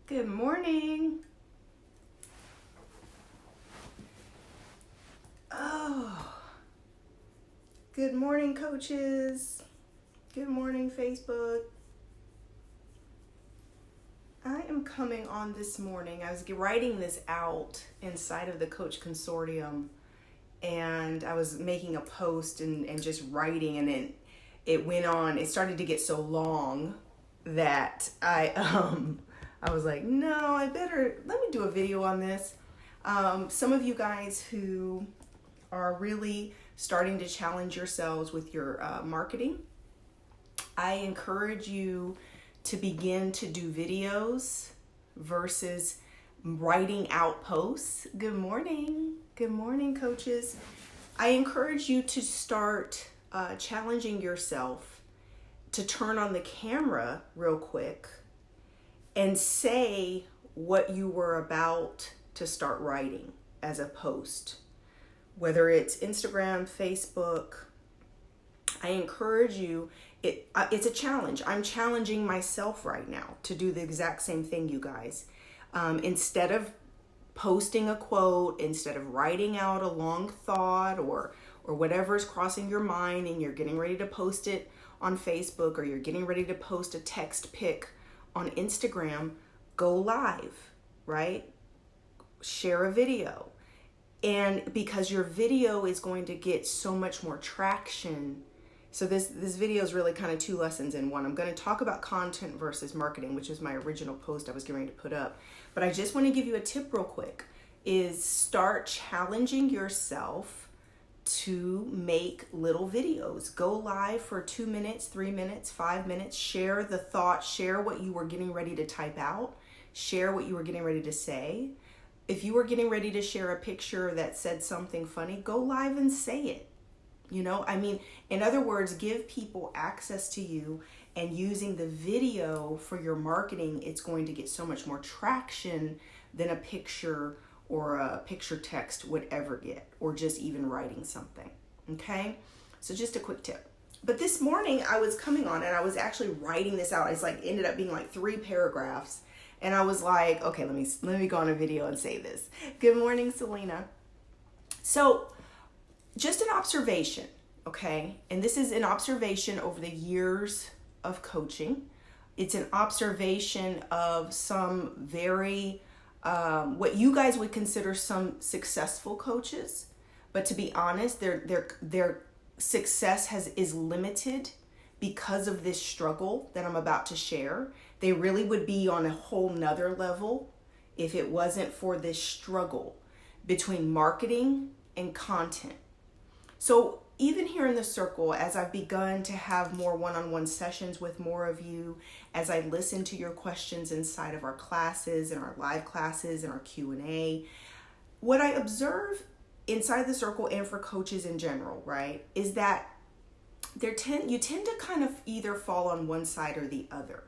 Good morning. Oh, good morning, coaches. Good morning, Facebook. I am coming on this morning. I was writing this out inside of the Coach Consortium, and I was making a post and just writing, and then it went on. It started to get so long that I was like, no, let me do a video on this. Some of you guys who are really starting to challenge yourselves with your marketing, I encourage you to begin to do videos versus writing out posts. Good morning, coaches. I encourage you to start challenging yourself to turn on the camera real quick and say what you were about to start writing as a post. Whether it's Instagram, Facebook, I encourage you, it's a challenge. I'm challenging myself right now to do the exact same thing, you guys. Instead of posting a quote, instead of writing out a long thought or whatever is crossing your mind and you're getting ready to post it on Facebook or you're getting ready to post a text pic on Instagram, go live, right? Share a video. And because your video is going to get so much more traction. So this video is really kind of two lessons in one. I'm going to talk about content versus marketing, which is my original post I was getting ready to put up. But I just want to give you a tip real quick, is start challenging yourself to make little videos. Go live for 2 minutes, 3 minutes, 5 minutes. Share the thought, share what you were getting ready to type out, share what you were getting ready to say. If you were getting ready to share a picture that said something funny, go live and say it. In other words, give people access to you, and using the video for your marketing, it's going to get so much more traction than a picture or a picture text would ever get, or just even writing something. Okay? So just a quick tip. But this morning I was coming on and I was actually writing this out. It's ended up being 3 paragraphs. And I was like, okay, let me go on a video and say this. Good morning, Selena. So just an observation, okay? And this is an observation over the years of coaching. It's an observation of some very, what you guys would consider some successful coaches. But to be honest, their success is limited because of this struggle that I'm about to share. They really would be on a whole nother level if it wasn't for this struggle between marketing and content. So even here in the circle, as I've begun to have more one-on-one sessions with more of you, as I listen to your questions inside of our classes and our live classes and our Q&A, what I observe inside the circle and for coaches in general, right, is that you tend to kind of either fall on one side or the other.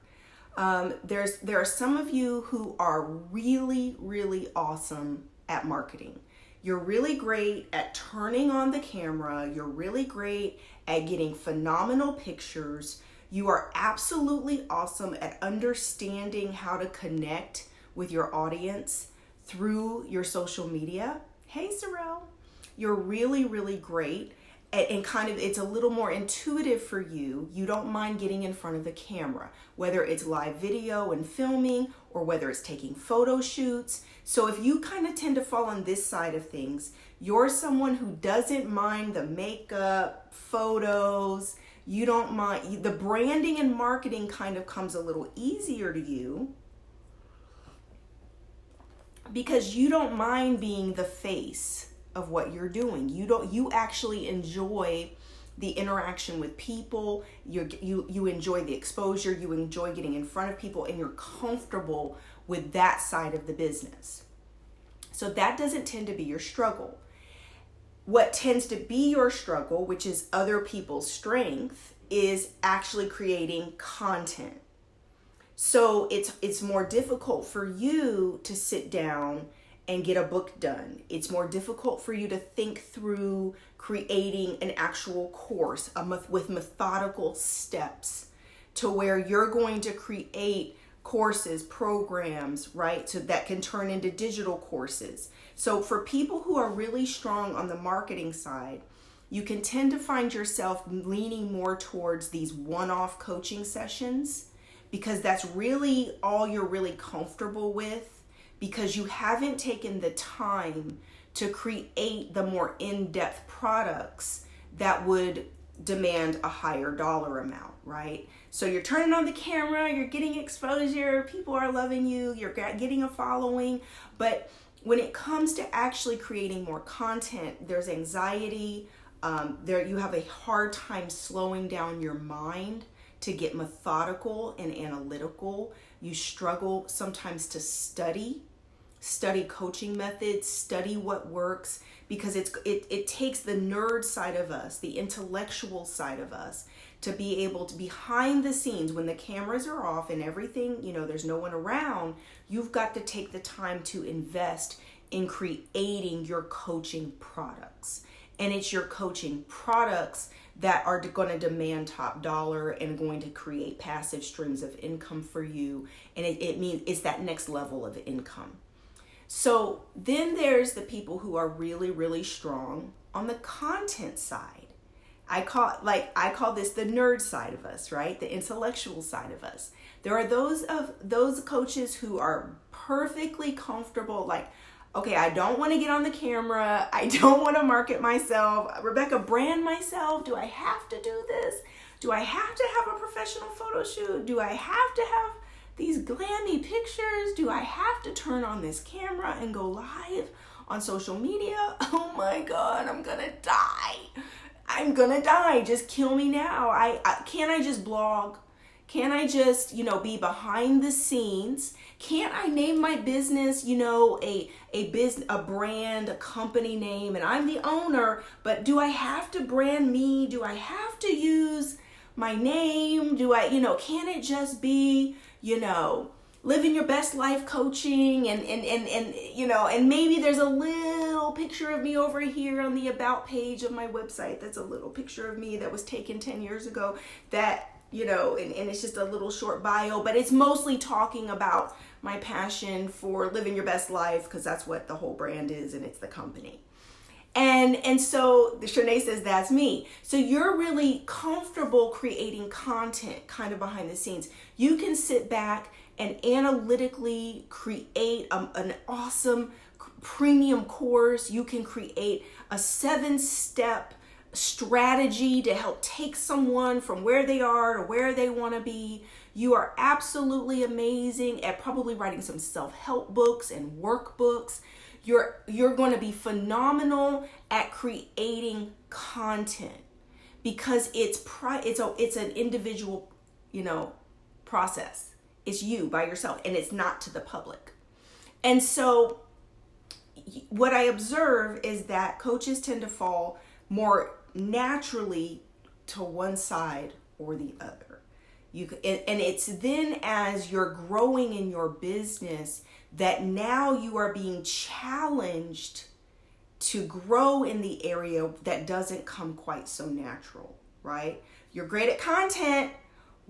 There are some of you who are really, really awesome at marketing. You're really great at turning on the camera. You're really great at getting phenomenal pictures. You are absolutely awesome at understanding how to connect with your audience through your social media. Hey, Sorrel. You're really, really great. And kind of, it's a little more intuitive for you. You don't mind getting in front of the camera, whether it's live video and filming or whether it's taking photo shoots. So if you kind of tend to fall on this side of things, you're someone who doesn't mind the makeup, photos, you don't mind, the branding and marketing kind of comes a little easier to you because you don't mind being the face of what you're doing. You actually enjoy the interaction with people. You enjoy the exposure. You enjoy getting in front of people, and you're comfortable with that side of the business. So that doesn't tend to be your struggle. What tends to be your struggle, which is other people's strength, is actually creating content. So it's more difficult for you to sit down and get a book done. It's more difficult for you to think through creating an actual course with methodical steps to where you're going to create courses, programs, right? So that can turn into digital courses. So for people who are really strong on the marketing side, you can tend to find yourself leaning more towards these one-off coaching sessions, because that's really all you're really comfortable with, because you haven't taken the time to create the more in-depth products that would demand a higher dollar amount, right? So you're turning on the camera, you're getting exposure, people are loving you, you're getting a following, but when it comes to actually creating more content, there's anxiety. You have a hard time slowing down your mind to get methodical and analytical. You struggle sometimes to study coaching methods, study what works, because it takes the nerd side of us, the intellectual side of us, to be able to, behind the scenes, when the cameras are off and everything, there's no one around, you've got to take the time to invest in creating your coaching products. And it's your coaching products that are going to demand top dollar and going to create passive streams of income for you. And it means it's that next level of income. So then there's the people who are really, really strong on the content side. I call this the nerd side of us, right? The intellectual side of us. There are those coaches who are perfectly comfortable, like, okay, I don't want to get on the camera. I don't want to market myself. Rebecca, brand myself. Do I have to do this? Do I have to have a professional photo shoot? Do I have to have these glammy pictures? Do I have to turn on this camera and go live on social media? Oh my God, I'm gonna die. I'm gonna die. Just kill me now. Can't I just blog? Can't I just, be behind the scenes? Can't I name my business, a brand, a company name, and I'm the owner, but do I have to brand me? Do I have to use my name? Can it just be, living your best life coaching and maybe there's a little picture of me over here on the about page of my website. That's a little picture of me that was taken 10 years ago that, and it's just a little short bio, but it's mostly talking about my passion for living your best life, because that's what the whole brand is, and it's the company. And so Shanae says, that's me. So you're really comfortable creating content kind of behind the scenes. You can sit back and analytically create an awesome premium course. You can create a 7-step strategy to help take someone from where they are to where they want to be. You are absolutely amazing at probably writing some self-help books and workbooks. You're going to be phenomenal at creating content, because it's an individual, process. It's you by yourself, and it's not to the public. And so what I observe is that coaches tend to fall more naturally to one side or the other. And it's then as you're growing in your business that now you are being challenged to grow in the area that doesn't come quite so natural, right? You're great at content.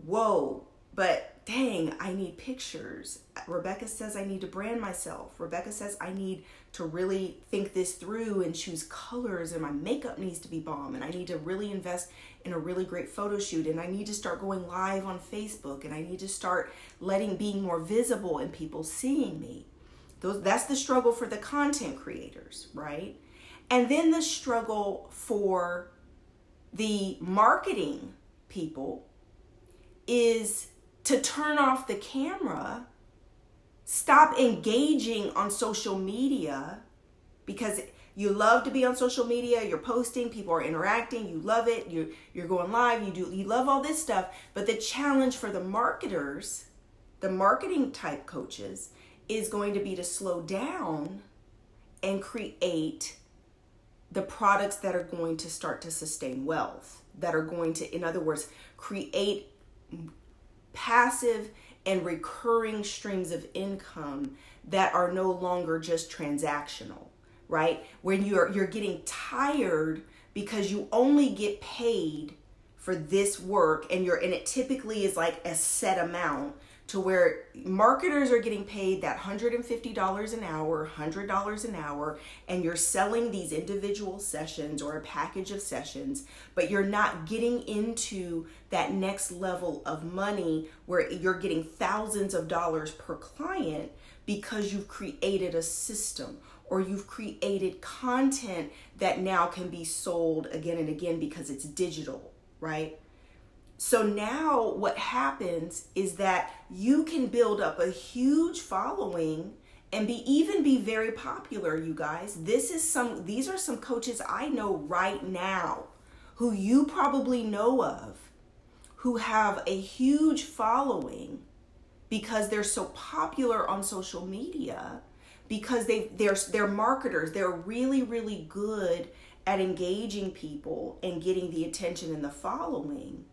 Whoa, but dang, I need pictures. Rebecca says I need to brand myself. Rebecca says I need to really think this through and choose colors, and my makeup needs to be bomb, and I need to really invest in a really great photo shoot, and I need to start going live on Facebook, and I need to start being more visible and people seeing me. That's the struggle for the content creators, right? And then the struggle for the marketing people is to turn off the camera, stop engaging on social media, because you love to be on social media, you're posting, people are interacting, you love it, you're going live, you love all this stuff. But the challenge for the marketers, the marketing type coaches, is going to be to slow down and create the products that are going to start to sustain wealth, that are going to, in other words, create passive and recurring streams of income that are no longer just transactional, right? When you're getting tired because you only get paid for this work, and it typically is like a set amount to where marketers are getting paid that $150 an hour, $100 an hour, and you're selling these individual sessions or a package of sessions, but you're not getting into that next level of money where you're getting thousands of dollars per client because you've created a system or you've created content that now can be sold again and again because it's digital, right? So now what happens is that you can build up a huge following and even be very popular, you guys. These are some coaches I know right now who you probably know of who have a huge following because they're so popular on social media, because they're marketers. They're really, really good at engaging people and getting the attention and the following.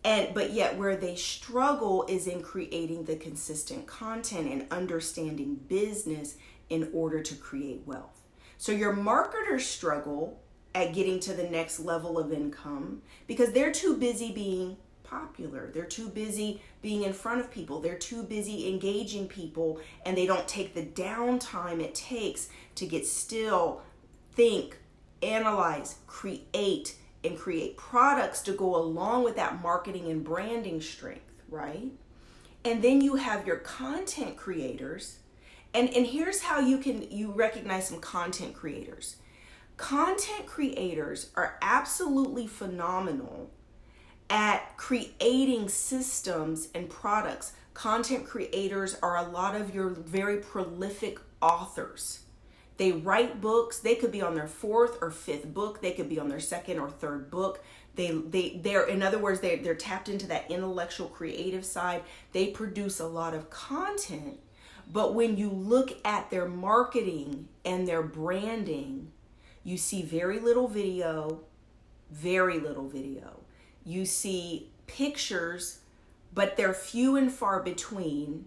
But yet where they struggle is in creating the consistent content and understanding business in order to create wealth. So your marketers struggle at getting to the next level of income because they're too busy being popular. They're too busy being in front of people. They're too busy engaging people, and they don't take the downtime it takes to get still, think, analyze, create, and create products to go along with that marketing and branding strength, right? And then you have your content creators. And here's how you recognize some content creators. Content creators are absolutely phenomenal at creating systems and products. Content creators are a lot of your very prolific authors. They write books. They could be on their fourth or fifth book. They could be on their second or third book. They're in other words, they're tapped into that intellectual creative side. They produce a lot of content. But when you look at their marketing and their branding, you see very little video, very little video. You see pictures, but they're few and far between.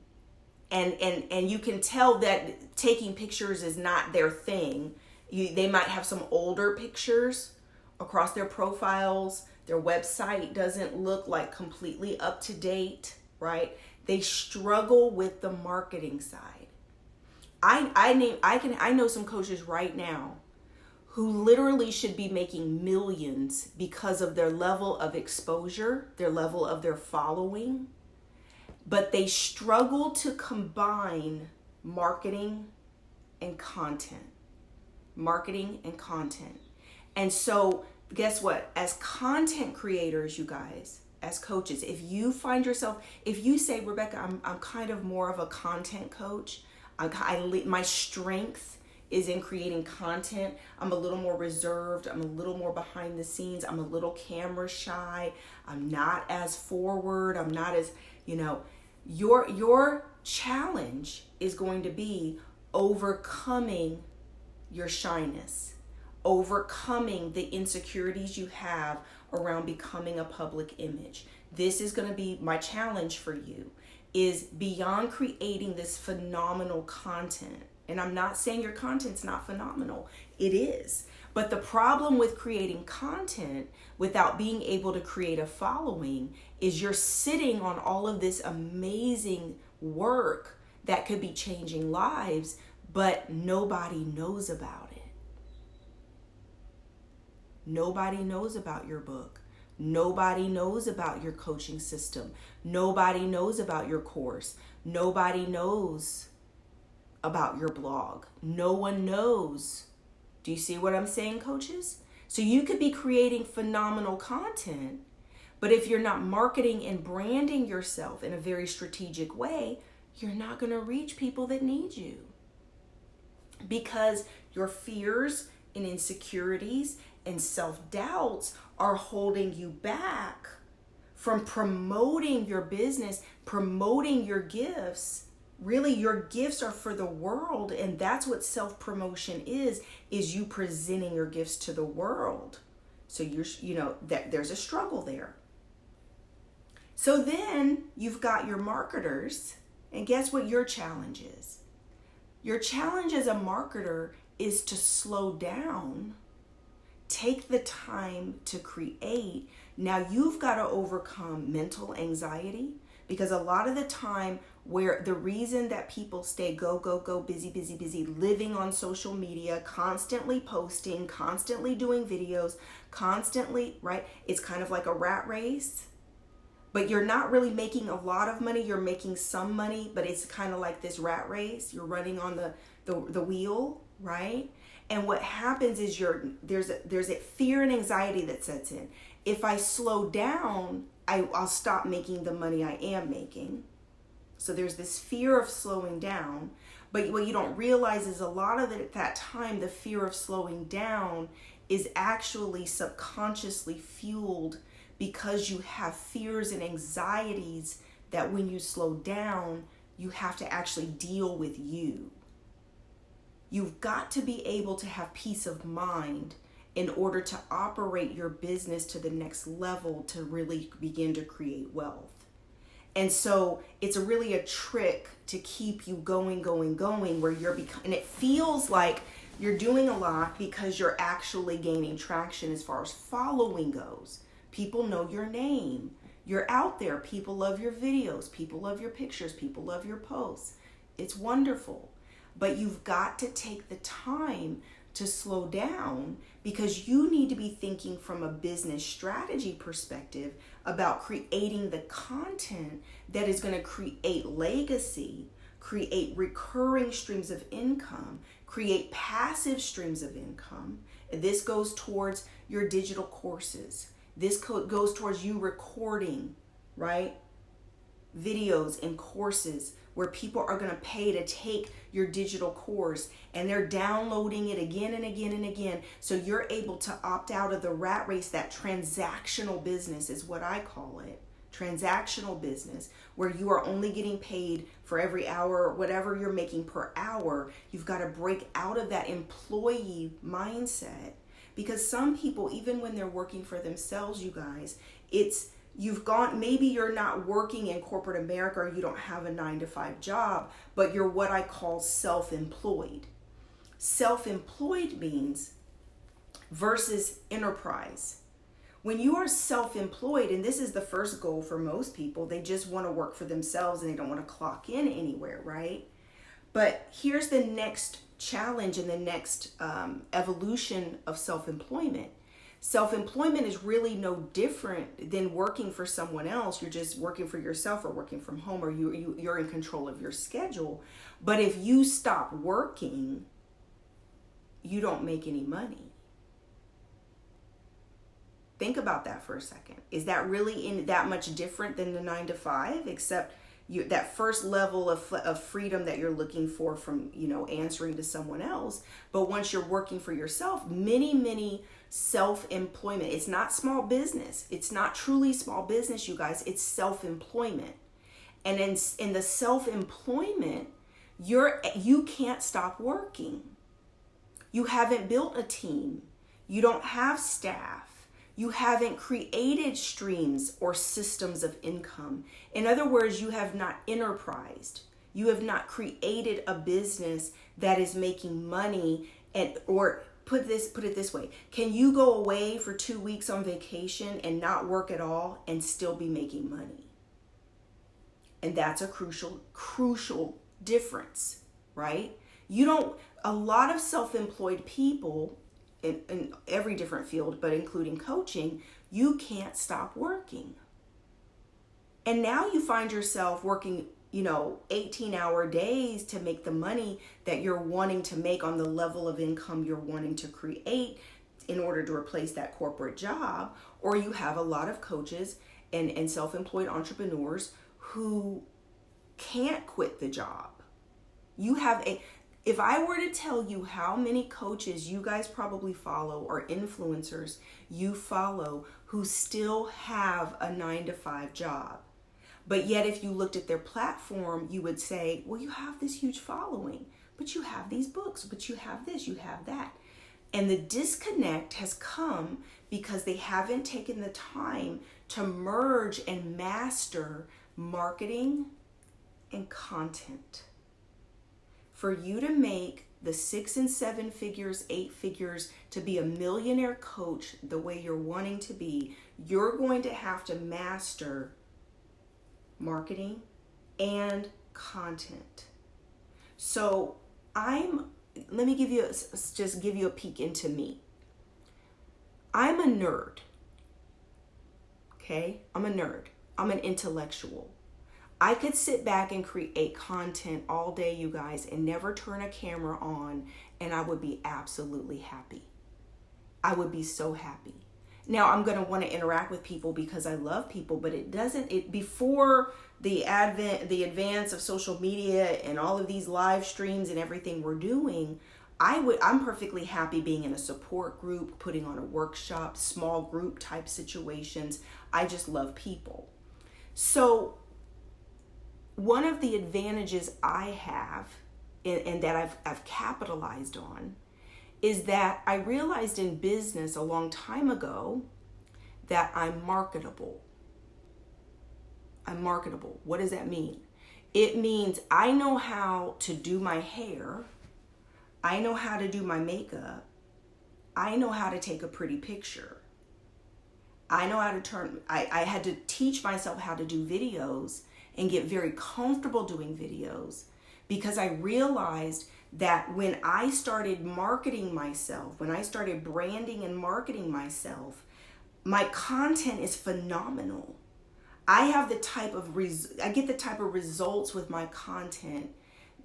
And you can tell that taking pictures is not their thing. They might have some older pictures across their profiles. Their website doesn't look like completely up to date, right? They struggle with the marketing side. I know some coaches right now who literally should be making millions because of their level of exposure, their level of their following, but they struggle to combine marketing and content. Marketing and content. And so guess what? As content creators, you guys, as coaches, if you say, Rebecca, I'm kind of more of a content coach. My strength is in creating content. I'm a little more reserved. I'm a little more behind the scenes. I'm a little camera shy. I'm not as forward. I'm not as, your challenge is going to be overcoming your shyness, overcoming the insecurities you have around becoming a public image. This is going to be my challenge for you, is beyond creating this phenomenal content. And I'm not saying your content's not phenomenal. It is. But the problem with creating content without being able to create a following is you're sitting on all of this amazing work that could be changing lives, but nobody knows about it. Nobody knows about your book. Nobody knows about your coaching system. Nobody knows about your course. Nobody knows about your blog. No one knows. Do you see what I'm saying, coaches? So you could be creating phenomenal content, but if you're not marketing and branding yourself in a very strategic way, you're not going to reach people that need you. Because your fears and insecurities and self-doubts are holding you back from promoting your business, promoting your gifts. Really, your gifts are for the world, and that's what self-promotion is you presenting your gifts to the world. So there's a struggle there. So then you've got your marketers, and guess what your challenge is? Your challenge as a marketer is to slow down, take the time to create. Now you've got to overcome mental anxiety, Because a lot of the time, where the reason that people stay go, go, go, busy, busy, busy, living on social media, constantly posting, constantly doing videos, constantly, right? It's kind of like a rat race, but you're not really making a lot of money. You're making some money, but it's kind of like this rat race. You're running on the wheel, right? And what happens is there's a fear and anxiety that sets in. If I slow down, I'll stop making the money I am making. So there's this fear of slowing down. But what you don't realize is a lot of it at that time, the fear of slowing down is actually subconsciously fueled because you have fears and anxieties that when you slow down, you have to actually deal with you. You've got to be able to have peace of mind in order to operate your business to the next level to really begin to create wealth. And so it's really a trick to keep you going, where and it feels like you're doing a lot because you're actually gaining traction as far as following goes. People know your name. You're out there. People love your videos. People love your pictures. People love your posts. It's wonderful. But you've got to take the time to slow down because you need to be thinking from a business strategy perspective about creating the content that is going to create legacy, create recurring streams of income, create passive streams of income. And this goes towards your digital courses. This goes towards you recording, right? Videos and courses where people are going to pay to take your digital course and they're downloading it again and again and again. So you're able to opt out of the rat race. That transactional business is what I call it. Transactional business, where you are only getting paid for every hour, whatever you're making per hour. You've got to break out of that employee mindset, because some people, even when they're working for themselves, you guys, maybe you're not working in corporate America or you don't have a 9-to-5 job, but you're what I call self-employed. Self-employed means versus enterprise. When you are self-employed, and this is the first goal for most people, they just want to work for themselves and they don't want to clock in anywhere, right? But here's the next challenge and the next evolution of self-employment. Self-employment is really no different than working for someone else. You're just working for yourself or working from home, or you're in control of your schedule. But if you stop working, you don't make any money. Think about that for a second. Is that really that much different than the 9-to-5, except that first level of freedom that you're looking for from, answering to someone else? But once you're working for yourself, many self-employment. It's not small business. It's not truly small business, you guys. It's self-employment. And in the self-employment, you can't stop working. You haven't built a team. You don't have staff. You haven't created streams or systems of income. In other words, you have not enterprised. You have not created a business that is making money. Or put it this way. Can you go away for 2 weeks on vacation and not work at all and still be making money? And that's a crucial difference, right? A lot of self-employed people in every different field, but including coaching, you can't stop working. And now you find yourself working, 18-hour days to make the money that you're wanting to make on the level of income you're wanting to create in order to replace that corporate job. Or you have a lot of coaches and self-employed entrepreneurs who can't quit the job. If I were to tell you how many coaches you guys probably follow or influencers you follow who still have a 9-to-5 job, but yet if you looked at their platform, you would say, well, you have this huge following, but you have these books, but you have this, you have that. And the disconnect has come because they haven't taken the time to merge and master marketing and content. For you to make the 6 and 7 figures, 8 figures, to be a millionaire coach the way you're wanting to be, you're going to have to master marketing, and content. So let me give you a peek into me. I'm a nerd. Okay? I'm a nerd. I'm an intellectual. I could sit back and create content all day, you guys, and never turn a camera on, and I would be absolutely happy. I would be so happy. Now, I'm going to want to interact with people because I love people, but before the advance of social media and all of these live streams and everything we're doing, I'm perfectly happy being in a support group, putting on a workshop, small group type situations. I just love people. So one of the advantages I have and that I've capitalized on is that I realized in business a long time ago that I'm marketable. I'm marketable. What does that mean? It means I know how to do my hair. I know how to do my makeup. I know how to take a pretty picture. I know how to I had to teach myself how to do videos and get very comfortable doing videos because I realized that when I started marketing myself, when I started branding and marketing myself, my content is phenomenal. I get the type of results with my content,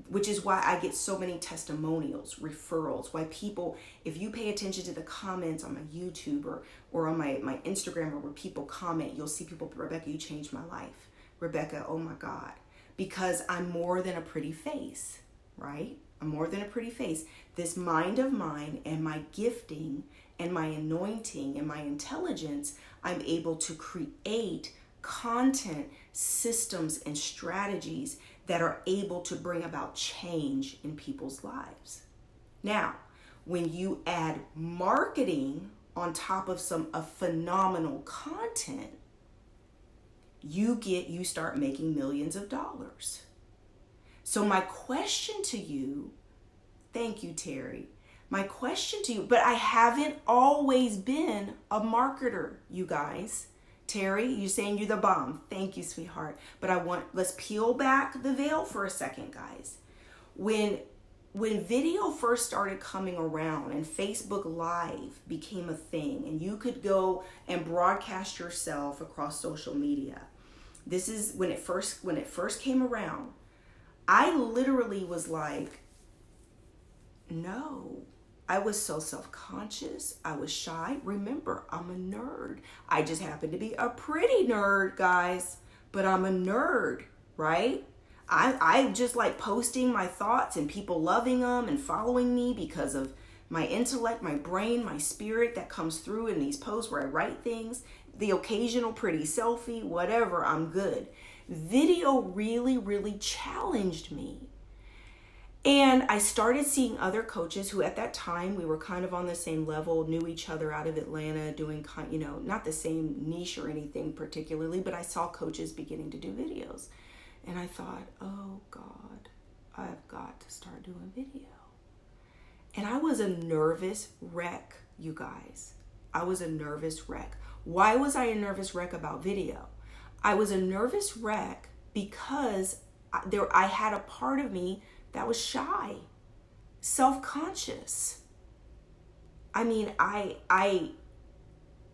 which is why I get so many testimonials, referrals, why people, if you pay attention to the comments on my YouTube or on my Instagram or where people comment, you'll see people, Rebecca, you changed my life. Rebecca, oh my God, because I'm more than a pretty face, right? I'm more than a pretty face. This mind of mine and my gifting and my anointing and my intelligence, I'm able to create content, systems, and strategies that are able to bring about change in people's lives. Now, when you add marketing on top of a phenomenal content, you start making millions of dollars. So my question to you, thank you, Terry. My question to you, but I haven't always been a marketer, you guys. Terry, you're saying you're the bomb. Thank you, sweetheart. But let's peel back the veil for a second, guys. When video first started coming around and Facebook Live became a thing and you could go and broadcast yourself across social media. This is when it first came around. I literally was like, no. I was so self-conscious. I was shy. Remember, I'm a nerd. I just happen to be a pretty nerd, guys, but I'm a nerd, right? I just like posting my thoughts and people loving them and following me because of my intellect, my brain, my spirit that comes through in these posts where I write things, the occasional pretty selfie, whatever, I'm good. Video really, really challenged me. And I started seeing other coaches who at that time, we were kind of on the same level, knew each other out of Atlanta, doing, not the same niche or anything particularly, but I saw coaches beginning to do videos. And I thought, oh God, I've got to start doing video. And I was a nervous wreck, you guys. I was a nervous wreck. Why was I a nervous wreck about video? I was a nervous wreck because I had a part of me that was shy, self-conscious. I mean,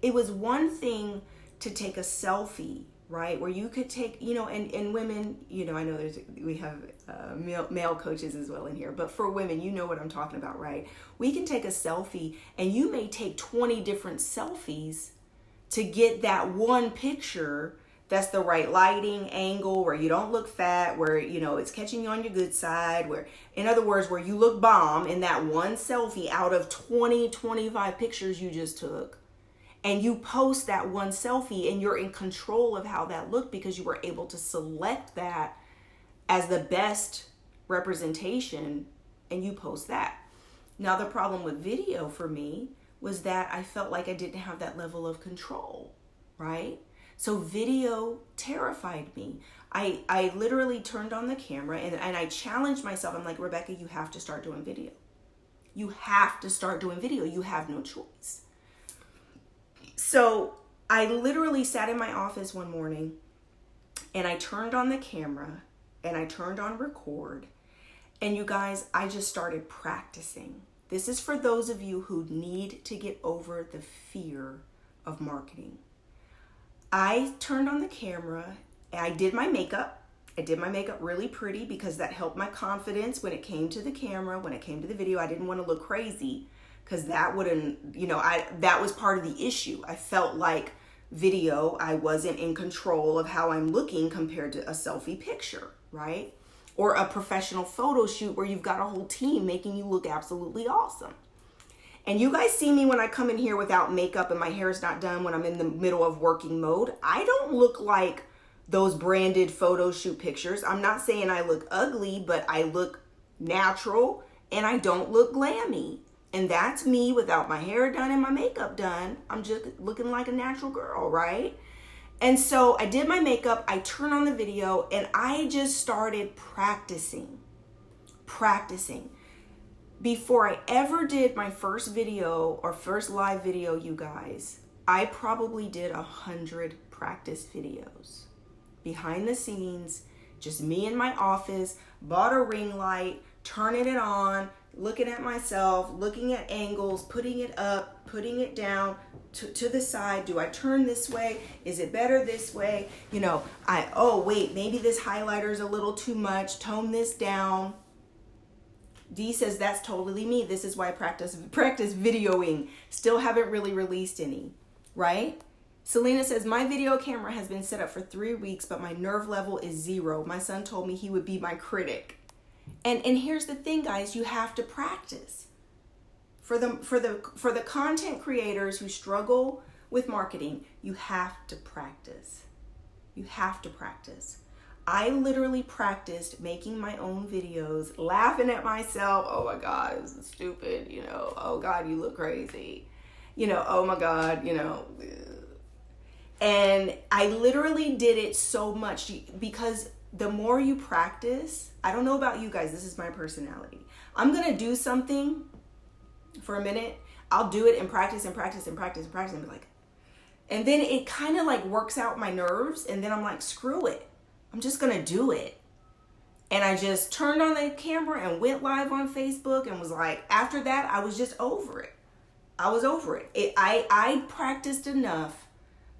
it was one thing to take a selfie, right? Where you could take, and women, I know we have male coaches as well in here, but for women, you know what I'm talking about, right? We can take a selfie and you may take 20 different selfies to get that one picture that's the right lighting, angle, where you don't look fat, where, it's catching you on your good side, where, in other words, where you look bomb in that one selfie out of 20, 25 pictures you just took. And you post that one selfie and you're in control of how that looked because you were able to select that as the best representation and you post that. Now, the problem with video for me was that I felt like I didn't have that level of control, right? So video terrified me. I literally turned on the camera and I challenged myself. I'm like, Rebecca, you have to start doing video. You have to start doing video. You have no choice. So I literally sat in my office one morning and I turned on the camera and I turned on record. And you guys, I just started practicing. This is for those of you who need to get over the fear of marketing. I turned on the camera. I did my makeup. I did my makeup really pretty because that helped my confidence when it came to the camera, when it came to the video. I didn't want to look crazy because that wouldn't, that was part of the issue. I felt like video, I wasn't in control of how I'm looking compared to a selfie picture, right? Or a professional photo shoot where you've got a whole team making you look absolutely awesome. And you guys see me when I come in here without makeup and my hair is not done when I'm in the middle of working mode. I don't look like those branded photo shoot pictures. I'm not saying I look ugly, but I look natural and I don't look glammy. And that's me without my hair done and my makeup done. I'm just looking like a natural girl, right? And so I did my makeup, I turned on the video, and I just started practicing. Before I ever did my first video or first live video, you guys, I probably did 100 practice videos. Behind the scenes, just me in my office, bought a ring light, turning it on, looking at myself, looking at angles, putting it up, putting it down, to the side. Do I turn this way? Is it better this way? Wait, maybe this highlighter is a little too much. Tone this down. Dee says that's totally me. This is why I practice videoing. Still haven't really released any, right? Selena says, my video camera has been set up for 3 weeks, but my nerve level is 0. My son told me he would be my critic. And here's the thing, guys, you have to practice. For the content creators who struggle with marketing, you have to practice. You have to practice. I literally practiced making my own videos, laughing at myself. Oh my God, this is stupid. Oh God, you look crazy. Oh my God, And I literally did it so much because the more you practice, I don't know about you guys, this is my personality. I'm going to do something for a minute. I'll do it and practice and practice and practice and practice and be like, and then it kind of like works out my nerves. And then I'm like, screw it. I'm just going to do it. And I just turned on the camera and went live on Facebook and was like, after that, I was just over it. I was over it. I practiced enough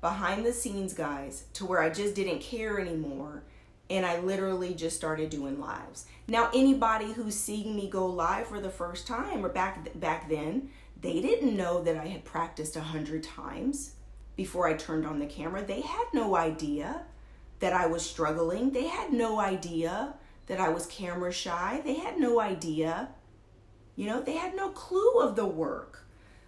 behind the scenes, guys, to where I just didn't care anymore. And I literally just started doing lives. Now, anybody who's seeing me go live for the first time or back then, they didn't know that I had practiced 100 times before I turned on the camera. They had no idea that I was struggling. They had no idea that I was camera shy. They had no idea. They had no clue of the work.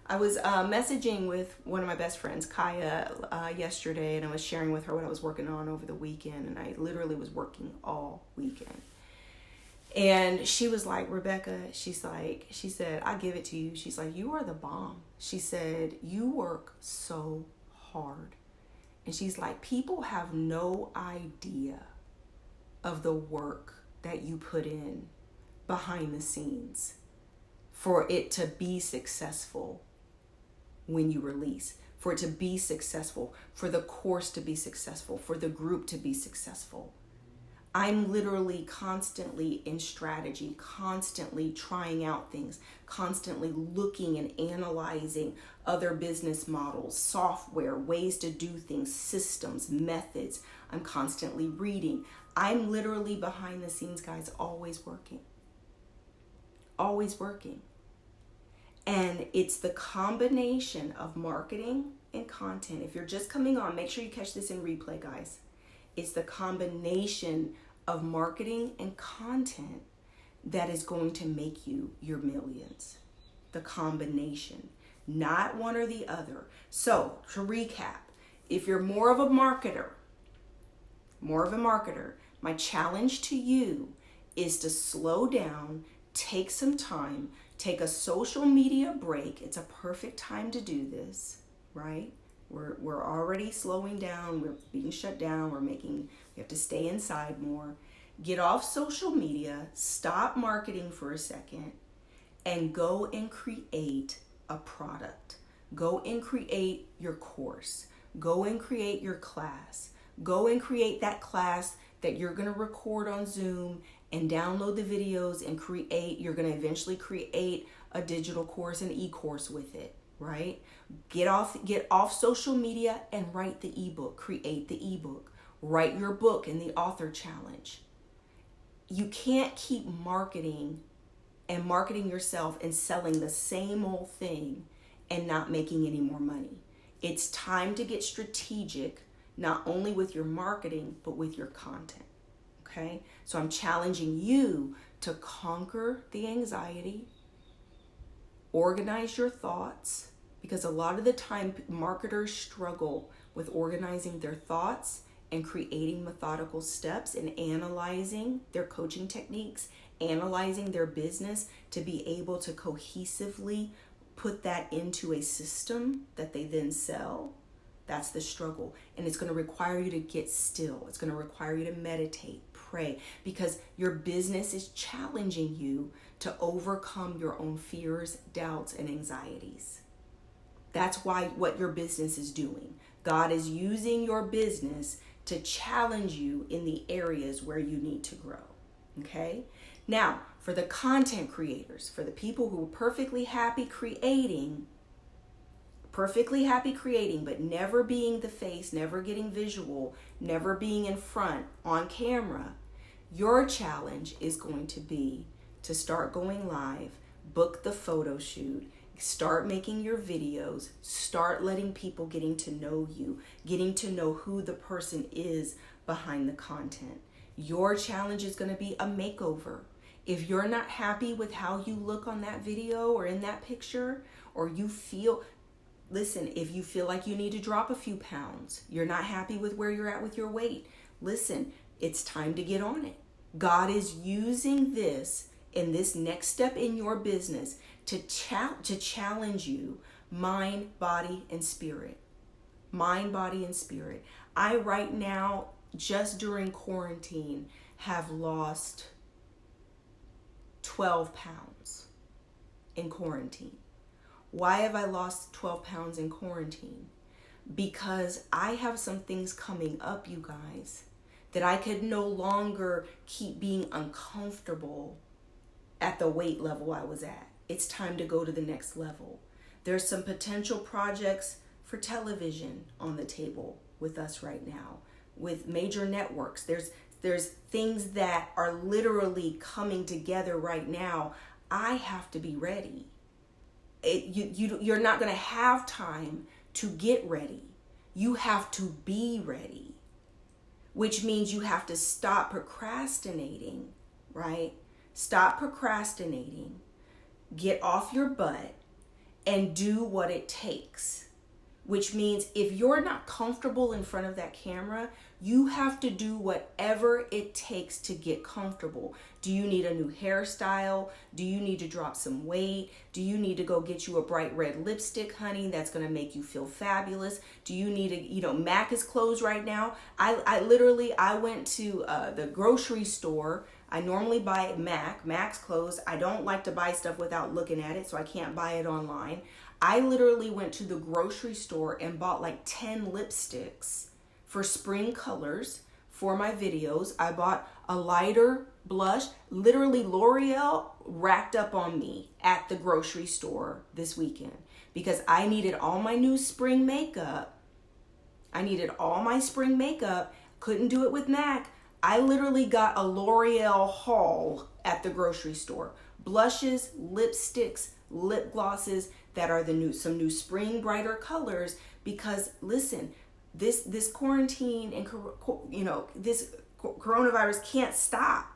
I was messaging with one of my best friends, Kaya, yesterday, and I was sharing with her what I was working on over the weekend, and I literally was working all weekend. And she was like, Rebecca, she said, I give it to you. She's like, you are the bomb. She said, you work so hard. And she's like, people have no idea of the work that you put in behind the scenes for it to be successful when you release, for it to be successful, for the course to be successful, for the group to be successful. I'm literally constantly in strategy, constantly trying out things, constantly looking and analyzing other business models, software, ways to do things, systems, methods. I'm constantly reading. I'm literally behind the scenes, guys, always working. Always working. And it's the combination of marketing and content. If you're just coming on, make sure you catch this in replay, guys. It's the combination of marketing and content that is going to make you your millions. The combination, not one or the other. So to recap, if you're more of a marketer, my challenge to you is to slow down, take some time, take a social media break. It's a perfect time to do this, right? We're already slowing down. We're being shut down. We have to stay inside more. Get off social media, stop marketing for a second, and go and create a product. Go and create your course. Go and create your class. Go and create that class that you're going to record on Zoom and download the videos and create. You're going to eventually create a digital course, an e-course with it, right? Get off social media and write the ebook. Create the ebook. Write your book in the author challenge. You can't keep marketing yourself and selling the same old thing and not making any more money. It's time to get strategic, not only with your marketing, but with your content. Okay? So I'm challenging you to conquer the anxiety, organize your thoughts, because a lot of the time marketers struggle with organizing their thoughts and creating methodical steps and analyzing their coaching techniques, analyzing their business to be able to cohesively put that into a system that they then sell. That's the struggle. And it's going to require you to get still. It's going to require you to meditate, pray, because your business is challenging you to overcome your own fears, doubts, and anxieties. That's what your business is doing. God is using your business to challenge you in the areas where you need to grow. Okay? Now, for the content creators, for the people who are perfectly happy creating, but never being the face, never getting visual, never being in front on camera, your challenge is going to be to start going live, book the photo shoot, start making your videos, start letting people getting to know you, getting to know who the person is behind the content. Your challenge is going to be a makeover. If you're not happy with how you look on that video or in that picture, or if you feel like you need to drop a few pounds, you're not happy with where you're at with your weight, listen, it's time to get on it. God is using this in this next step in your business to challenge you, mind, body, and spirit. Mind, body, and spirit. I right now, just during quarantine, have lost 12 pounds in quarantine. Why have I lost 12 pounds in quarantine? Because I have some things coming up, you guys, that I could no longer keep being uncomfortable at the weight level I was at. It's time to go to the next level. There's some potential projects for television on the table with us right now, with major networks. There's things that are literally coming together right now. I have to be ready. You're not going to have time to get ready. You have to be ready, which means you have to stop procrastinating, right? Stop procrastinating, get off your butt, and do what it takes. Which means if you're not comfortable in front of that camera, you have to do whatever it takes to get comfortable. Do you need a new hairstyle? Do you need to drop some weight? Do you need to go get you a bright red lipstick, honey, that's going to make you feel fabulous? Do you need MAC is closed right now. I went to the grocery store. I normally buy MAC. MAC's closed. I don't like to buy stuff without looking at it, so I can't buy it online. I literally went to the grocery store and bought like 10 lipsticks for spring colors for my videos. I bought a lighter blush. Literally, L'Oreal racked up on me at the grocery store this weekend because I needed all my new spring makeup. Couldn't do it with MAC. I literally got a L'Oreal haul at the grocery store. Blushes, lipsticks, lip glosses that are some new spring brighter colors, because listen, this quarantine and this coronavirus can't stop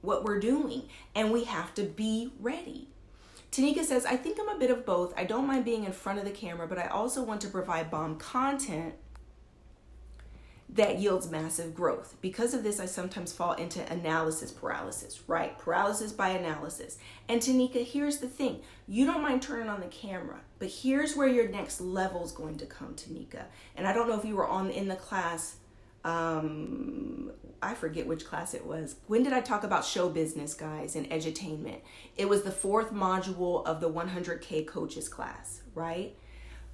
what we're doing, and we have to be ready. Tanika says, I think I'm a bit of both. I don't mind being in front of the camera, but I also want to provide bomb content that yields massive growth. Because of this, I sometimes fall into analysis paralysis, right? Paralysis by analysis. And Tanika, here's the thing. You don't mind turning on the camera, but here's where your next level is going to come, Tanika. And I don't know if you were in the class, I forget which class it was. When did I talk about show business, guys, and edutainment? It was the 4th module of the 100K coaches class, right?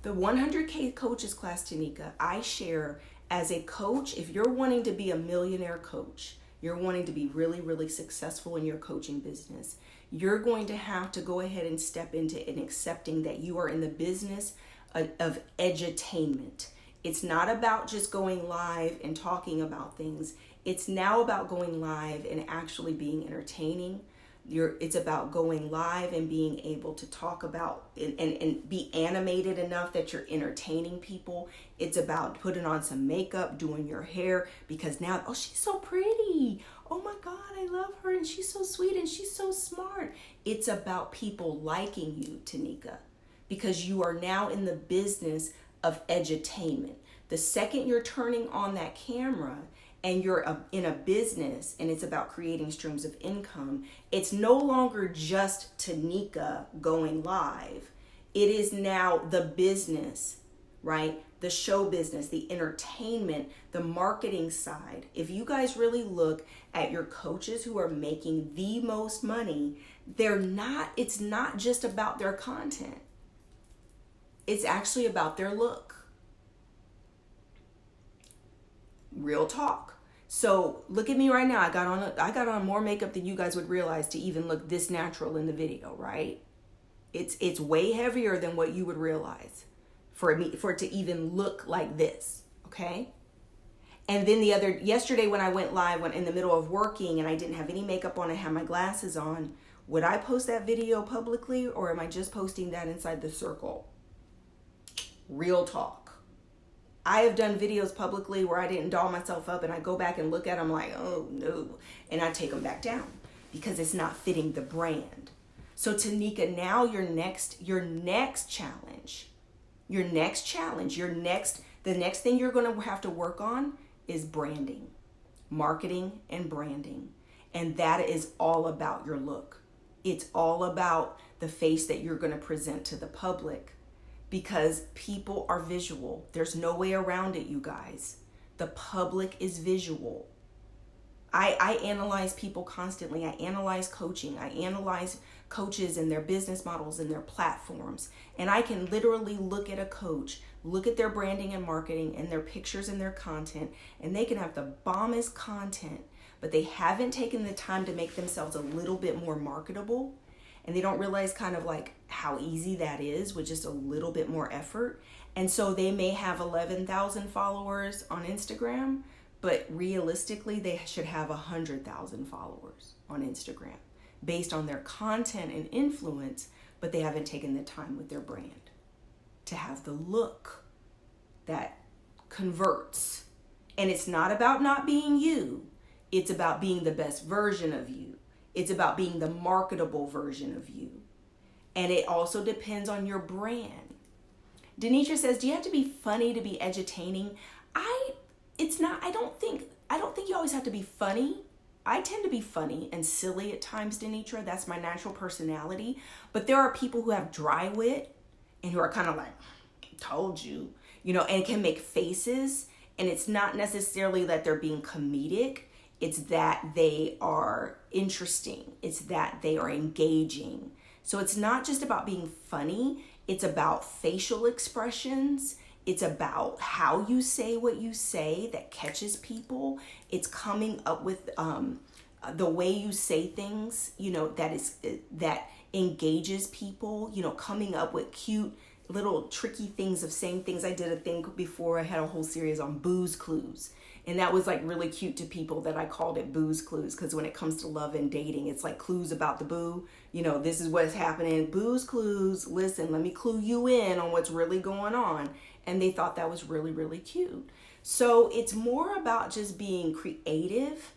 The 100K coaches class, Tanika, I share as a coach, if you're wanting to be a millionaire coach, you're wanting to be really, really successful in your coaching business, you're going to have to go ahead and step into and accepting that you are in the business of edutainment. It's not about just going live and talking about things. It's now about going live and actually being entertaining. It's about going live and being able to talk about and be animated enough that you're entertaining people. It's about putting on some makeup, doing your hair, because now, oh, she's so pretty. Oh my God, I love her, and she's so sweet, and she's so smart. It's about people liking you, Tanika, because you are now in the business of edutainment. The second you're turning on that camera and you're in a business and it's about creating streams of income, it's no longer just Tanika going live. It is now the business, right? The show business, the entertainment, the marketing side. If you guys really look at your coaches who are making the most money, it's not just about their content. It's actually about their look. Real talk. So look at me right now. I got on more makeup than you guys would realize to even look this natural in the video, right? It's way heavier than what you would realize for it to even look like this, okay? And then yesterday when I went live, when in the middle of working and I didn't have any makeup on, I had my glasses on, would I post that video publicly, or am I just posting that inside the circle? Real talk. I have done videos publicly where I didn't doll myself up, and I go back and look at them like, oh no, and I take them back down because it's not fitting the brand. So Tanika, now the next challenge, the next thing you're going to have to work on is branding, marketing and branding. And that is all about your look. It's all about the face that you're going to present to the public. Because people are visual. There's no way around it, you guys. The public is visual. I analyze people constantly. I analyze coaching. I analyze coaches and their business models and their platforms. And I can literally look at a coach, look at their branding and marketing and their pictures and their content, and they can have the bombest content, but they haven't taken the time to make themselves a little bit more marketable. And they don't realize kind of like how easy that is with just a little bit more effort. And so they may have 11,000 followers on Instagram, but realistically they should have 100,000 followers on Instagram based on their content and influence, but they haven't taken the time with their brand to have the look that converts. And it's not about not being you. It's about being the best version of you. It's about being the marketable version of you. And it also depends on your brand. Denitra says, do you have to be funny to be edutaining? I don't think you always have to be funny. I tend to be funny and silly at times, Denitra. That's my natural personality. But there are people who have dry wit and who are kind of like, told you, and can make faces. And it's not necessarily that they're being comedic. It's that they are interesting. It's that they are engaging. So it's not just about being funny. It's about facial expressions. It's about how you say what you say that catches people. It's coming up with the way you say things, that engages people, coming up with cute little tricky things of saying things. I did a thing before. I had a whole series on booze clues. And that was like really cute to people that I called it booze clues, because when it comes to love and dating, it's like clues about the boo. This is what's happening. Booze clues. Listen, let me clue you in on what's really going on. And they thought that was really, really cute. So it's more about just being creative,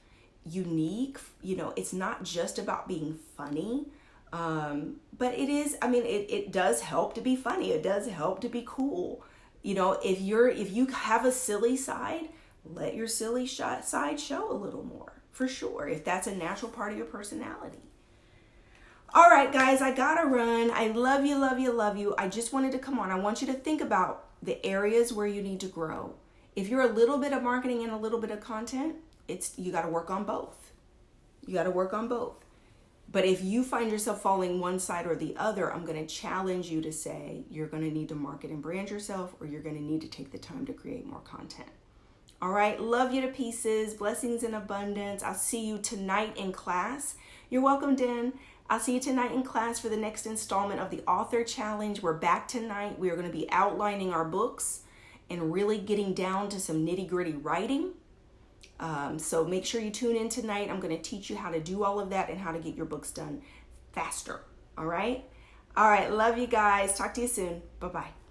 unique. It's not just about being funny. But it is, it does help to be funny. It does help to be cool. If you have a silly side, let your silly side show a little more, for sure, if that's a natural part of your personality. All right, guys, I gotta run. I love you, love you, love you. I just wanted to come on. I want you to think about the areas where you need to grow. If you're a little bit of marketing and a little bit of content, you gotta work on both. You gotta work on both. But if you find yourself falling one side or the other, I'm going to challenge you to say you're going to need to market and brand yourself, or you're going to need to take the time to create more content. All right, love you to pieces. Blessings in abundance. I'll see you tonight in class. You're welcome, Den. I'll see you tonight in class for the next installment of the Author Challenge. We're back tonight. We are going to be outlining our books and really getting down to some nitty-gritty writing. So make sure you tune in tonight. I'm going to teach you how to do all of that and how to get your books done faster. All right? All right, love you guys. Talk to you soon. Bye-bye.